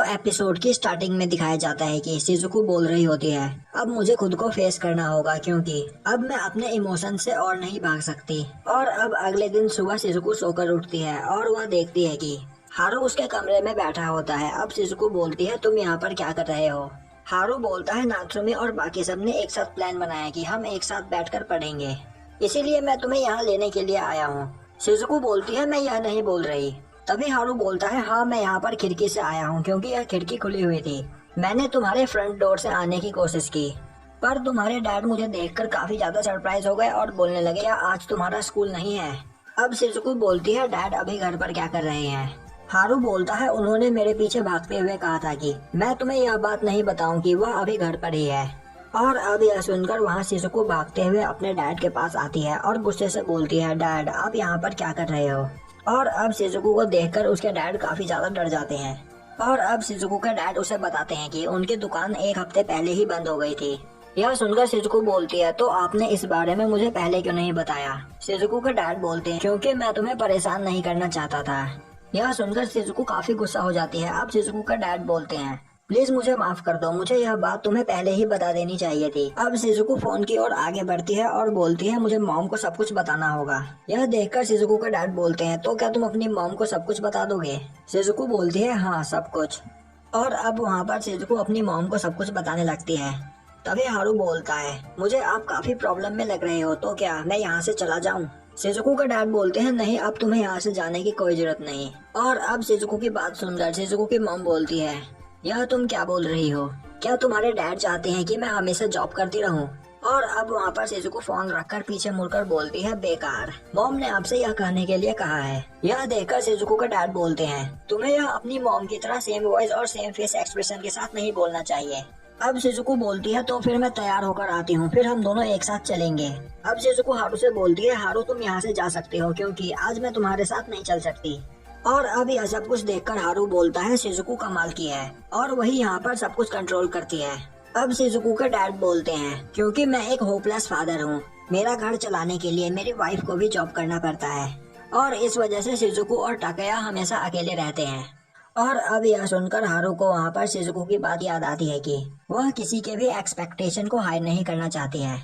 Episode की starting में दिखाया जाता है कि शिजुको बोल रही होती है, अब मुझे खुद को फेस करना होगा क्योंकि अब मैं अपने इमोशन से और नहीं भाग सकती। और अब अगले दिन सुबह शिजुको सोकर उठती है और वह देखती है कि हारू उसके कमरे में बैठा होता है। अब शिजुको बोलती है, तुम यहाँ पर क्या कर रहे हो? हारू बोलता है, नात्सुमी और बाकी सब ने एक साथ प्लान बनाया कि हम एक साथ बैठकर पढ़ेंगे, इसीलिए मैं तुम्हें यहाँ लेने के लिए आया हूँ। शिजुको बोलती है, मैं यह नहीं बोल रही। तभी हारू बोलता है, हाँ मैं यहाँ पर खिड़की से आया हूँ क्योंकि यह खिड़की खुली हुई थी। मैंने तुम्हारे फ्रंट डोर से आने की कोशिश की पर तुम्हारे डैड मुझे देखकर काफी ज्यादा सरप्राइज हो गए और बोलने लगे, आज तुम्हारा स्कूल नहीं है। अब शिजुको बोलती है, डैड अभी घर पर क्या कर रहे हैं? हारू बोलता है, उन्होंने मेरे पीछे भागते हुए कहा था कि मैं तुम्हें यह बात नहीं बताऊं कि वह अभी घर पर ही है। और अब यह सुनकर वहाँ शिजुको भागते हुए अपने डैड के पास आती है और गुस्से से बोलती है, डैड आप यहाँ पर क्या कर रहे हो? और अब शिजुको को देखकर उसके डैड काफी ज्यादा डर जाते हैं। और अब शिजुको के डैड उसे बताते हैं कि उनकी दुकान एक हफ्ते पहले ही बंद हो गई थी। यह सुनकर शिजुको बोलती है, तो आपने इस बारे में मुझे पहले क्यों नहीं बताया? शिजुको के डैड बोलते हैं, क्योंकि मैं तुम्हें परेशान नहीं करना चाहता था। यह सुनकर शिजुको काफी गुस्सा हो जाती है। अब शिजुको के डैड बोलते हैं, प्लीज मुझे माफ कर दो, मुझे यह बात तुम्हें पहले ही बता देनी चाहिए थी। अब शिजुको फोन की ओर आगे बढ़ती है और बोलती है, मुझे मॉम को सब कुछ बताना होगा। यह देखकर शिजुको के डैड बोलते हैं, तो क्या तुम अपनी मॉम को सब कुछ बता दोगे? शिजुको बोलती है, हाँ सब कुछ। और अब वहाँ पर शिजुको अपनी मॉम को सब कुछ बताने लगती है। तभी हारू बोलता है, मुझे आप काफी प्रॉब्लम में लग रहे हो, तो क्या मैं यहाँ से चला जाऊँ? शिजुको का डैड बोलते हैं, नहीं अब तुम्हें यहाँ से जाने की कोई जरूरत नहीं। और अब शिजुको की बात सुनकर शिजुको की मॉम बोलती है, यह तुम क्या बोल रही हो? क्या तुम्हारे डैड चाहते हैं कि मैं हमेशा जॉब करती रहूं? और अब वहाँ पर शिजुको फोन रखकर पीछे मुड़कर बोलती है, बेकार, मॉम ने आपसे यह कहने के लिए कहा है। यह देखकर शिजुको का डैड बोलते हैं, तुम्हें यह अपनी मॉम की तरह सेम वॉइस और सेम फेस एक्सप्रेशन के साथ नहीं बोलना चाहिए। अब शिजुको बोलती है, तो फिर मैं तैयार होकर आती हूँ, फिर हम दोनों एक साथ चलेंगे। अब शिजुको हारू से बोलती है, हारू तुम यहाँ से जा सकते हो क्योंकि आज मैं तुम्हारे साथ नहीं चल सकती। और अब यह सब कुछ देखकर हारू बोलता है, शिजुको कमाल की है और वही यहाँ पर सब कुछ कंट्रोल करती है। अब शिजुको के डैड बोलते हैं, क्योंकि मैं एक होपलेस फादर हूँ, मेरा घर चलाने के लिए मेरी वाइफ को भी जॉब करना पड़ता है और इस वजह से शिजुको और टाकया हमेशा अकेले रहते हैं। और अब यह सुनकर हारू को वहाँ पर शिजुको की बात याद आती है कि वह किसी के भी एक्सपेक्टेशन को हाइड नहीं करना चाहती है।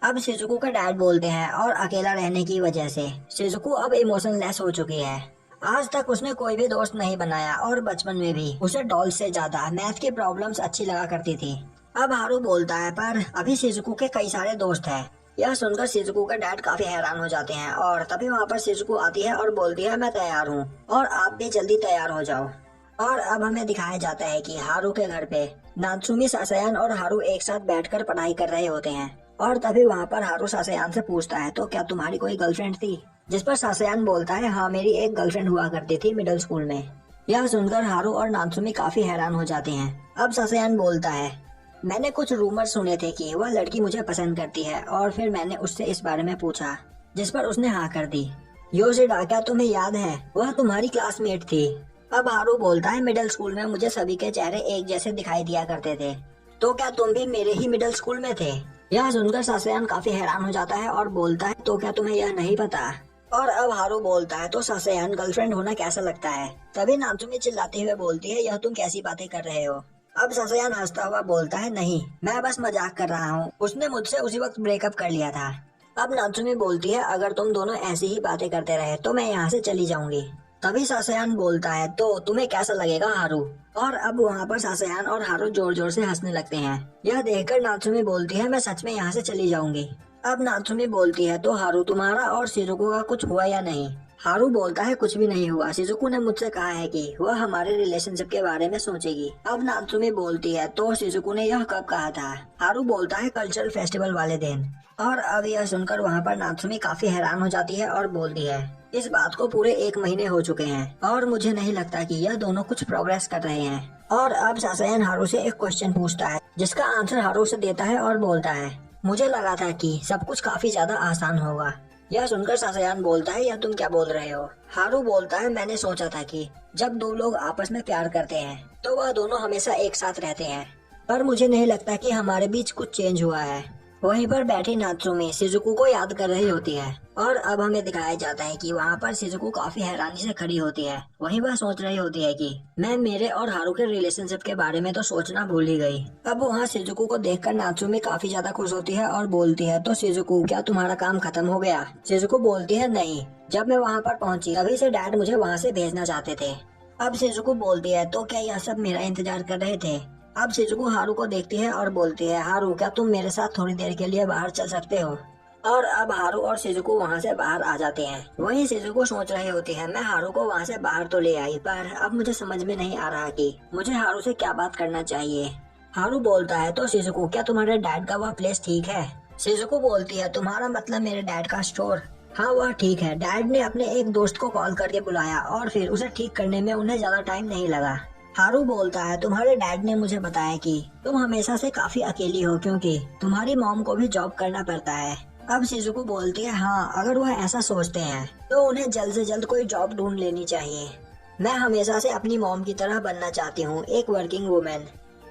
अब शिजुको के डैड बोलते हैं, और अकेला रहने की वजह से शिजुको अब इमोशनलेस हो चुकी है। आज तक उसने कोई भी दोस्त नहीं बनाया और बचपन में भी उसे डॉल से ज्यादा मैथ की प्रॉब्लम्स अच्छी लगा करती थी। अब हारू बोलता है, पर अभी शिजुको के कई सारे दोस्त हैं। यह सुनकर शिजुको के डैड काफी हैरान हो जाते हैं और तभी वहाँ पर शिजुको आती है और बोलती है, मैं तैयार हूँ और आप भी जल्दी तैयार हो जाओ। और अब हमें दिखाया जाता है कि हारू के घर पे नात्सुमी, सासयान और हारू एक साथ बैठकर पढ़ाई कर रहे होते हैं। और तभी वहाँ पर हारू सासयान से पूछता है, तो क्या तुम्हारी कोई गर्लफ्रेंड थी? जिस पर सासयान बोलता है, हाँ मेरी एक गर्लफ्रेंड हुआ करती थी मिडिल स्कूल में। यह सुनकर हारू और नात्सुमी काफी हैरान हो जाते हैं। अब सासयान बोलता है, मैंने कुछ रूमर सुने थे कि वह लड़की मुझे पसंद करती है और फिर मैंने उससे इस बारे में पूछा, जिस पर उसने हाँ कर दी। योशिडा, क्या तुम्हें याद है, वह तुम्हारी क्लासमेट थी। अब हारू बोलता है, मिडिल स्कूल में मुझे सभी के चेहरे एक जैसे दिखाई दिया करते थे, तो क्या तुम भी मेरे ही मिडिल स्कूल में थे? यह सुनकर सासयान काफी हैरान हो जाता है और बोलता है, तो क्या तुम्हें यह नहीं पता? और अब हारू बोलता है, तो सासयान गर्लफ्रेंड होना कैसा लगता है? तभी नात्सुमी चिल्लाते हुए बोलती है, यह तुम कैसी बातें कर रहे हो? अब सासयान हंसता हुआ बोलता है, नहीं मैं बस मजाक कर रहा हूँ, उसने मुझसे उसी वक्त ब्रेकअप कर लिया था। अब नात्सुमी बोलती है, अगर तुम दोनों ऐसी ही बातें करते रहे तो मैं यहाँ से चली जाऊंगी। तभी सासयान बोलता है, तो तुम्हें कैसा लगेगा हारू? और अब वहाँ पर सासयान और हारू जोर जोर से हंसने लगते हैं। यह देखकर नात्सुमी बोलती है, मैं सच में यहाँ से चली जाऊंगी। अब नात्सुमी बोलती है, तो हारू तुम्हारा और शिजुको का कुछ हुआ या नहीं? हारू बोलता है, कुछ भी नहीं हुआ, शिजुको ने मुझसे कहा है कि वह हमारे रिलेशनशिप के बारे में सोचेगी। अब नात्सुमी बोलती है, तो शिजुको ने यह कब कहा था? हारू बोलता है, कल्चरल फेस्टिवल वाले दिन। और अब यह सुनकर वहाँ पर नात्सुमी काफी हैरान हो जाती है और बोलती है, इस बात को पूरे 1 महीने हो चुके हैं और मुझे नहीं लगता कि यह दोनों कुछ प्रोग्रेस कर रहे हैं। और अब सासयान हारू से एक क्वेश्चन पूछता है, जिसका आंसर हारू से देता है और बोलता है, मुझे लगा था कि सब कुछ काफी ज्यादा आसान होगा। यह सुनकर सासयान बोलता है, यह तुम क्या बोल रहे हो? हारू बोलता है, मैंने सोचा था कि जब दो लोग आपस में प्यार करते हैं तो वह दोनों हमेशा एक साथ रहते हैं, पर मुझे नहीं लगता कि हमारे बीच कुछ चेंज हुआ है। वहीं पर बैठी नात्सुमी शिजुको को याद कर रही होती है और अब हमें दिखाया जाता है कि वहाँ पर शिजुको काफी हैरानी से खड़ी होती है। वहीं वह सोच रही होती है कि मैं मेरे और हारू के रिलेशनशिप के बारे में तो सोचना भूल ही गई। अब वहाँ शिजुको को देखकर नात्सुमी काफी ज्यादा खुश होती है और बोलती है, तो शिजुको क्या तुम्हारा काम खत्म हो गया? शिजुको बोलती है, नहीं, जब मैं वहाँ पर पहुँची तभी से डैड मुझे वहाँ से भेजना चाहते थे। अब शिजुको बोलती है, तो क्या यह सब मेरा इंतजार कर रहे थे? अब शिजुको हारू को देखती है और बोलती है, हारू क्या तुम मेरे साथ थोड़ी देर के लिए बाहर चल सकते हो? और अब हारू और शिजुको वहाँ से बाहर आ जाते हैं। वहीं शिजुको सोच रही होती है, मैं हारू को वहाँ से बाहर तो ले आई, पर अब मुझे समझ में नहीं आ रहा कि मुझे हारू से क्या बात करना चाहिए। हारू बोलता है, तो शिजुको क्या तुम्हारे डैड का वह प्लेस ठीक है? शिजुको बोलती है, तुम्हारा मतलब मेरे डैड का स्टोर? हाँ वह ठीक है, डैड ने अपने एक दोस्त को कॉल करके बुलाया और फिर उसे ठीक करने में उन्हें ज्यादा टाइम नहीं लगा। हारू बोलता है, तुम्हारे डैड ने मुझे बताया कि तुम हमेशा से काफी अकेली हो क्योंकि तुम्हारी मॉम को भी जॉब करना पड़ता है। अब शिजुको बोलती है, हाँ अगर वह ऐसा सोचते हैं तो उन्हें जल्द से जल्द कोई जॉब ढूंढ लेनी चाहिए। मैं हमेशा से अपनी मॉम की तरह बनना चाहती हूँ, एक वर्किंग वुमेन।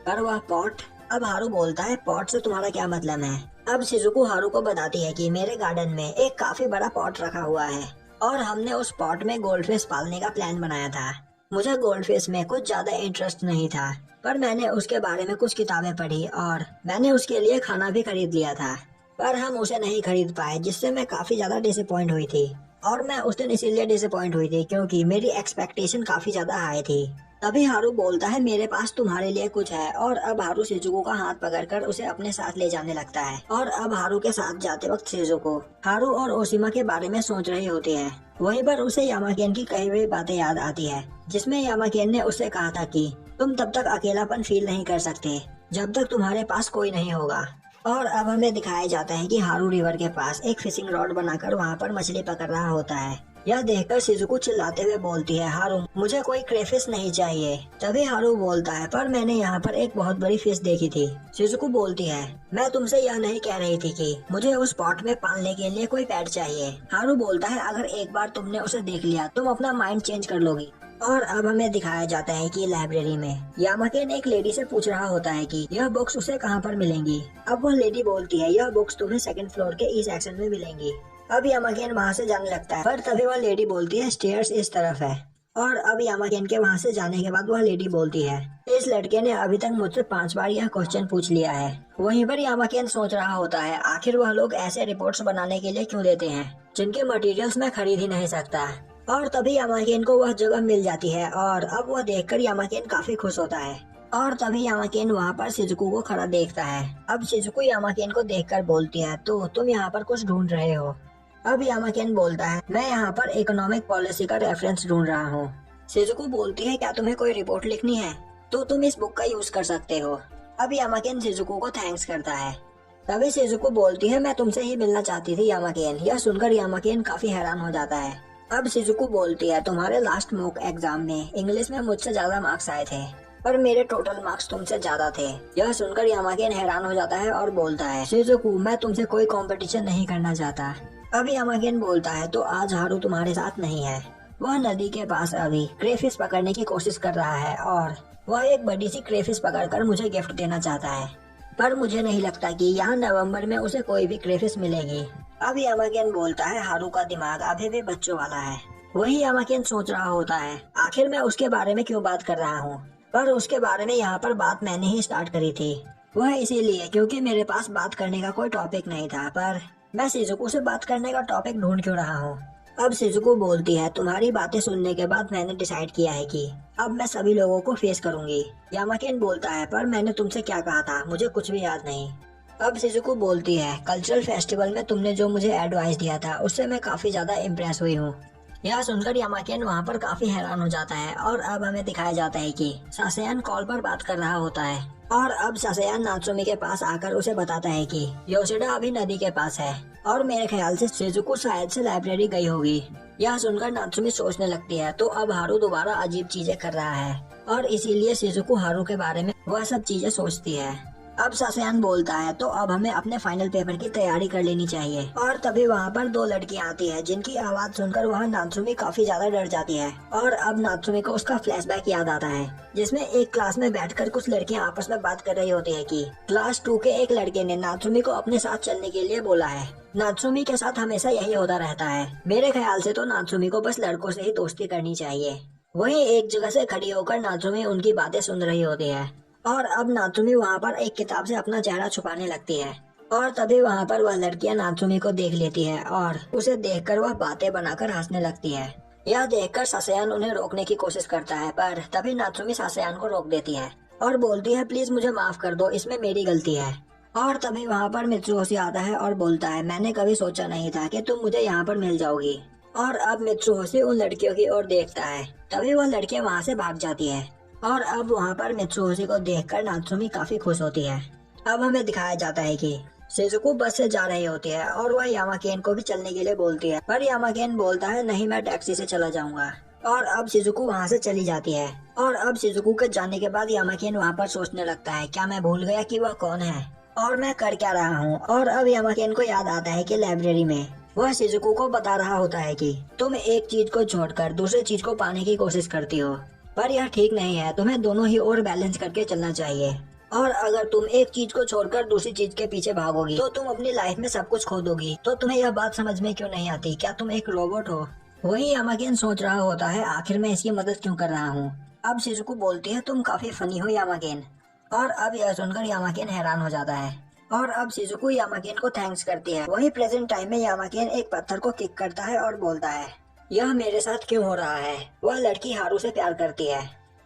पर वह पॉट? अब हारू बोलता है, पॉट से तुम्हारा क्या मतलब है? अब शिजुको हारू को बताती है कि मेरे गार्डन में एक काफी बड़ा पॉट रखा हुआ है और हमने उस पॉट में गोल्डफिश पालने का प्लान बनाया था। मुझे गोल्डफिश में कुछ ज्यादा इंटरेस्ट नहीं था, पर मैंने उसके बारे में कुछ किताबें पढ़ी और मैंने उसके लिए खाना भी खरीद लिया था, पर हम उसे नहीं खरीद पाए, जिससे मैं काफी ज्यादा डिसअपॉइंट हुई थी। और मैं उस दिन इसीलिए डिसअपॉइंट हुई थी क्योंकि मेरी एक्सपेक्टेशन काफी ज्यादा हाई थी। तभी हारू बोलता है, मेरे पास तुम्हारे लिए कुछ है, और अब हारू शिजुको का हाथ पकड़कर उसे अपने साथ ले जाने लगता है। और अब हारू के साथ जाते वक्त शिजुको हारू और ओशिमा के बारे में सोच रही होती है। वहीं पर उसे यामाकेन की कही हुई बातें याद आती है, जिसमें यामाकेन ने उससे कहा था कि तुम तब तक अकेलापन फील नहीं कर सकते जब तक तुम्हारे पास कोई नहीं होगा। और अब हमें दिखाया जाता है कि हारू रिवर के पास एक फिशिंग रॉड बनाकर वहाँ पर मछली पकड़ रहा होता है। यह देखकर शिजुको चिल्लाते हुए बोलती है, हारू मुझे कोई क्रेफिश नहीं चाहिए। तभी हारू बोलता है, पर मैंने यहाँ पर एक बहुत बड़ी फिश देखी थी। शिजुको बोलती है, मैं तुमसे यह नहीं कह रही थी कि मुझे उस पॉट में पालने के लिए कोई पेट चाहिए। हारू बोलता है, अगर एक बार तुमने उसे देख लिया तुम अपना माइंड चेंज कर लोगी। और अब हमें दिखाया जाता है कि लाइब्रेरी में यामाकेन एक लेडी से पूछ रहा होता है कि यह बुक्स उसे कहाँ पर मिलेंगी। अब वह लेडी बोलती है, यह बुक्स तुम्हें सेकंड फ्लोर के ई सेक्शन में मिलेंगी। अब यामाकेन वहाँ से जाने लगता है, पर तभी वह लेडी बोलती है, स्टेयर्स इस तरफ है। और अब यामाकेन के वहाँ से जाने के बाद वह लेडी बोलती है, इस लड़के ने अभी तक मुझसे 5 बार यह क्वेश्चन पूछ लिया है। वहीं पर यामाकेन सोच रहा होता है, आखिर वह लोग ऐसे रिपोर्ट्स बनाने के लिए क्यों देते हैं जिनके मटेरियल्स मैं खरीद ही नहीं सकता। और तभी यामाकेन को वह जगह मिल जाती है और अब वह देखकर यामाकेन काफी खुश होता है। और तभी यामाकेन वहाँ पर शिजुको को खड़ा देखता है। अब शिजुको यामाकेन को देखकर बोलती है, तो तुम यहाँ पर कुछ ढूंढ रहे हो? अब यामाकेन बोलता है, मैं यहाँ पर इकोनॉमिक पॉलिसी का रेफरेंस ढूंढ रहा हूँ। शिजुको बोलती है, क्या तुम्हें कोई रिपोर्ट लिखनी है तो तुम इस बुक का यूज कर सकते हो। अब यामाकेन शिजुको को थैंक्स करता है। तभी शिजुको बोलती है, मैं तुमसे ही मिलना चाहती थी यामाकेन। यह सुनकर यामाकेन काफी हैरान हो जाता है। अब शिजुको बोलती है, तुम्हारे लास्ट मॉक एग्जाम में इंग्लिश में मुझसे ज्यादा मार्क्स आए थे, पर मेरे टोटल मार्क्स तुमसे ज्यादा थे। यह सुनकर यामाकेन हैरान हो जाता है और बोलता है, शिजुको मैं तुमसे कोई कंपटीशन नहीं करना चाहता। अब यामाकेन बोलता है, तो आज हारू तुम्हारे साथ नहीं है। वह नदी के पास अभी क्रेफिश पकड़ने की कोशिश कर रहा है और वह एक बड़ी सी क्रेफिश पकड़कर मुझे गिफ्ट देना चाहता है, पर मुझे नहीं लगता कि यहाँ नवंबर में उसे कोई भी क्रेफिश मिलेगी। अब यामाकेन बोलता है, हारू का दिमाग अभी भी बच्चों वाला है। वही यामाकेन सोच रहा होता है, आखिर मैं उसके बारे में क्यों बात कर रहा हूँ, पर उसके बारे में यहाँ पर बात मैंने ही स्टार्ट करी थी। वह इसीलिए क्योंकि मेरे पास बात करने का कोई टॉपिक नहीं था, पर मैं शिजुको से बात करने का टॉपिक ढूंढ क्यों रहा हूँ। अब शिजुको बोलती है, तुम्हारी बातें सुनने के बाद मैंने डिसाइड किया है कि अब मैं सभी लोगों को फेस करूंगी। यामाकेन बोलता है, पर मैंने तुमसे क्या कहा था, मुझे कुछ भी याद नहीं। अब शिजुको बोलती है, कल्चरल फेस्टिवल में तुमने जो मुझे एडवाइस दिया था उससे मैं काफी ज्यादा इम्प्रेस हुई हूँ। यह सुनकर यामाकेन वहाँ पर काफी हैरान हो जाता है। और अब हमें दिखाया जाता है कि सासेयान कॉल पर बात कर रहा होता है और अब सासेयान नात्सुमी के पास आकर उसे बताता है कि योशिडा अभी नदी के पास है और मेरे ख्याल से शिजुको शायद से लाइब्रेरी गई होगी। यह सुनकर नात्सुमी सोचने लगती है, तो अब हारू दोबारा अजीब चीजें कर रहा है और इसीलिए शिजुको हारू के बारे में वह सब चीजें सोचती है। अब सासयान बोलता है तो अब हमें अपने फाइनल पेपर की तैयारी कर लेनी चाहिए। और तभी वहाँ पर दो लड़कियाँ आती है जिनकी आवाज सुनकर वह नात्सुमी काफी ज्यादा डर जाती है। और अब नात्सुमी को उसका फ्लैशबैक याद आता है जिसमें एक क्लास में बैठकर कुछ लड़कियाँ आपस में बात कर रही होती है कि क्लास 2 के एक लड़के ने नात्सुमी को अपने साथ चलने के लिए बोला है। नात्सुमी के साथ हमेशा यही होता रहता है। मेरे ख्याल से तो नात्सुमी को बस लड़कों से ही दोस्ती करनी चाहिए। वहीं एक जगह से खड़ी होकर नात्सुमी उनकी बातें सुन रही होती है। और अब नात्सुमी वहाँ पर एक किताब से अपना चेहरा छुपाने लगती है। और तभी वहाँ पर वह लड़कियाँ नात्सुमी को देख लेती है और उसे देखकर वह बातें बनाकर हंसने लगती है। यह देखकर सासयान उन्हें रोकने की कोशिश करता है, पर तभी नात्सुमी सासयान को रोक देती है और बोलती है प्लीज मुझे माफ कर दो, इसमें मेरी गलती है। और तभी वहाँ पर मित्सुहोशी आता है और बोलता है मैंने कभी सोचा नहीं था कि तुम मुझे यहाँ पर मिल जाओगी। और अब मित्सुहोशी उन लड़कियों की ओर देखता है, तभी वह लड़कियाँ वहाँ से भाग जाती है। और अब वहाँ पर मित्सुहोशी को देखकर नात्सुमी काफी खुश होती है। अब हमें दिखाया जाता है कि शिजुको बस से जा रही होती है और वह यामाकेन को भी चलने के लिए बोलती है, पर यामाकेन बोलता है नहीं मैं टैक्सी से चला जाऊंगा। और अब शिजुको वहाँ से चली जाती है। और अब शिजुको के जाने के बाद यामाकेन वहाँ पर सोचने लगता है क्या मैं भूल गया कि वह कौन है और मैं कर क्या रहा हूँ। और अब यामाकेन को याद आता है कि लाइब्रेरी में वह शिजुको को बता रहा होता है कि तुम एक चीज को छोड़कर दूसरी चीज को पाने की कोशिश करती हो, पर यह ठीक नहीं है, तुम्हें दोनों ही ओर बैलेंस करके चलना चाहिए। और अगर तुम एक चीज को छोड़कर दूसरी चीज के पीछे भागोगी तो तुम अपनी लाइफ में सब कुछ खो दोगी। तो तुम्हें यह बात समझ में क्यों नहीं आती, क्या तुम एक रोबोट हो? वही यामाकेन सोच रहा होता है आखिर मैं इसकी मदद क्यों कर रहा हूँ। अब शिजुको बोलती है तुम काफी फनी हो यामाकेन। और अब यह सुनकर यामाकेन हैरान हो जाता है। और अब शिजुको यामाकेन को थैंक्स करती है। वही प्रेजेंट टाइम में यामाकेन एक पत्थर को किक करता है और बोलता है यह मेरे साथ क्यों हो रहा है। वह लड़की हारू से प्यार करती है।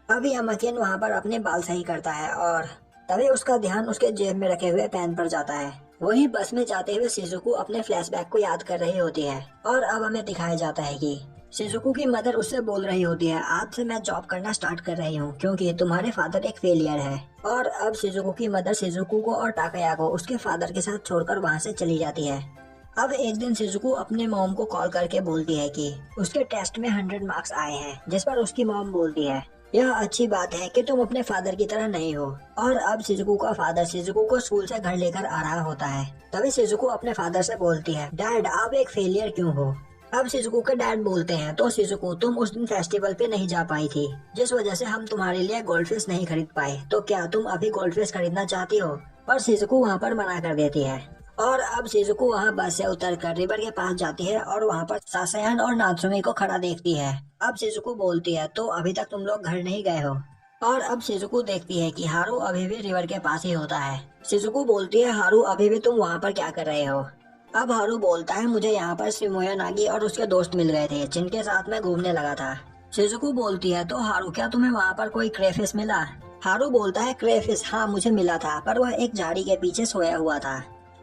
अब यामाकेन वहाँ पर अपने बाल सही करता है और तभी उसका ध्यान उसके जेब में रखे हुए पेन पर जाता है। वहीं बस में जाते हुए शिजुको अपने फ्लैशबैक को याद कर रही होती है। और अब हमें दिखाया जाता है कि शिजुको की मदर उससे बोल रही होती है आज से मैं जॉब करना स्टार्ट कर रही हूँ क्योंकि तुम्हारे फादर एक फेलियर है। और अब शिजुको की मदर शिजुको को और टाकया को उसके फादर के साथ छोड़कर वहाँ से चली जाती है। अब एक दिन शिजुको अपने मॉम को कॉल करके बोलती है कि उसके टेस्ट में 100 मार्क्स आए हैं, जिस पर उसकी मॉम बोलती है यह अच्छी बात है कि तुम अपने फादर की तरह नहीं हो। और अब शिजुको का फादर शिजुको को स्कूल से घर लेकर आ रहा होता है। तभी शिजुको अपने फादर से बोलती है डैड आप एक फेलियर क्यों हो। अब शिजुको के डैड बोलते हैं तो शिजुको तुम उस दिन फेस्टिवल पे नहीं जा पाई थी जिस वजह से हम तुम्हारे लिए गोल्डफिश नहीं खरीद पाए, तो क्या तुम अभी गोल्डफिश खरीदना चाहती हो। पर शिजुको वहाँ पर मना कर देती है। और अब शिजुको वहाँ बस से उतरकर रिवर के पास जाती है और वहाँ पर सासयान और नात्सुमी को खड़ा देखती है। अब शिजुको बोलती है तो अभी तक तुम लोग घर नहीं गए हो। और अब शिजुको देखती है कि हारू अभी भी रिवर के पास ही होता है। शिजुको बोलती है हारू अभी भी तुम वहाँ पर क्या कर रहे हो। अब हारू बोलता है मुझे यहाँ पर शिमोया नागी और उसके दोस्त मिल गए थे जिनके साथ मैं घूमने लगा था। शिजुको बोलती है तो हारू क्या तुम्हें वहाँ पर कोई क्रेफिश मिला। हारू बोलता है क्रेफिश हाँ मुझे मिला था, पर वह एक झाड़ी के पीछे सोया हुआ था,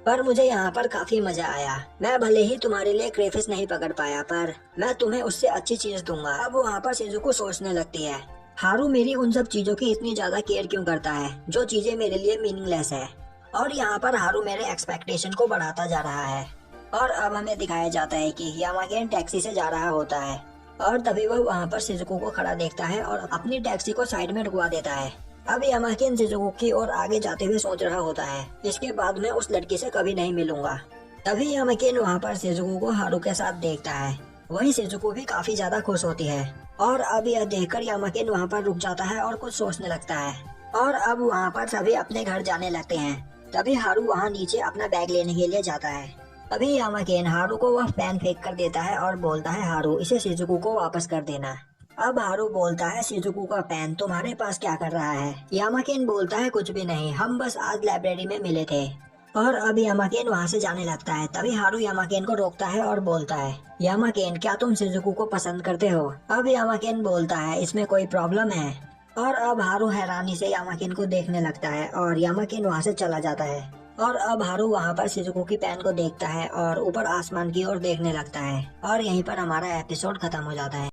पर मुझे यहाँ पर काफी मजा आया। मैं भले ही तुम्हारे लिए क्रेफिश नहीं पकड़ पाया, पर मैं तुम्हें उससे अच्छी चीज दूंगा। अब वहाँ पर शिजुको सोचने लगती है हारू मेरी उन सब चीजों की इतनी ज्यादा केयर क्यों करता है जो चीजें मेरे लिए मीनिंगलेस है। और यहाँ पर हारू मेरे एक्सपेक्टेशन को बढ़ाता जा रहा है। और अब हमें दिखाया जाता है कि यामाकेन टैक्सी से जा रहा होता है और तभी वह वहाँ पर शिजुको को खड़ा देखता है और अपनी टैक्सी को साइड में रुकवा देता है। अब यामाकेन शिजुको की ओर आगे जाते हुए सोच रहा होता है इसके बाद मैं उस लड़की से कभी नहीं मिलूंगा। तभी यामाकेन वहाँ पर शिजुको को हारू के साथ देखता है। वहीं शिजुको भी काफी ज्यादा खुश होती है। और अब यह देखकर यामाकेन वहाँ पर रुक जाता है और कुछ सोचने लगता है। और अब वहाँ पर सभी अपने घर जाने लगते हैं। तभी हारू वहाँ नीचे अपना बैग लेने के लिए जाता है। तभी यामाकेन हारू को वह पेन फेंक कर देता है और बोलता है हारू इसे शिजुको को वापस कर देना। अब हारू बोलता है शिजुको का पेन तुम्हारे पास क्या कर रहा है। यामाकेन बोलता है कुछ भी नहीं, हम बस आज लाइब्रेरी में मिले थे। और अब यामाकेन वहाँ से जाने लगता है। तभी हारू यामाकेन को रोकता है और बोलता है यामाकेन क्या तुम शिजुको को पसंद करते हो। अब यामाकेन बोलता है इसमें कोई प्रॉब्लम है। और अब हारू हैरानी से यामाकेन को देखने लगता है और यामाकेन वहाँ से चला जाता है। और अब हारू वहाँ पर शिजुको की पेन को देखता है और ऊपर आसमान की ओर देखने लगता है। और यहीं पर हमारा एपिसोड खत्म हो जाता है।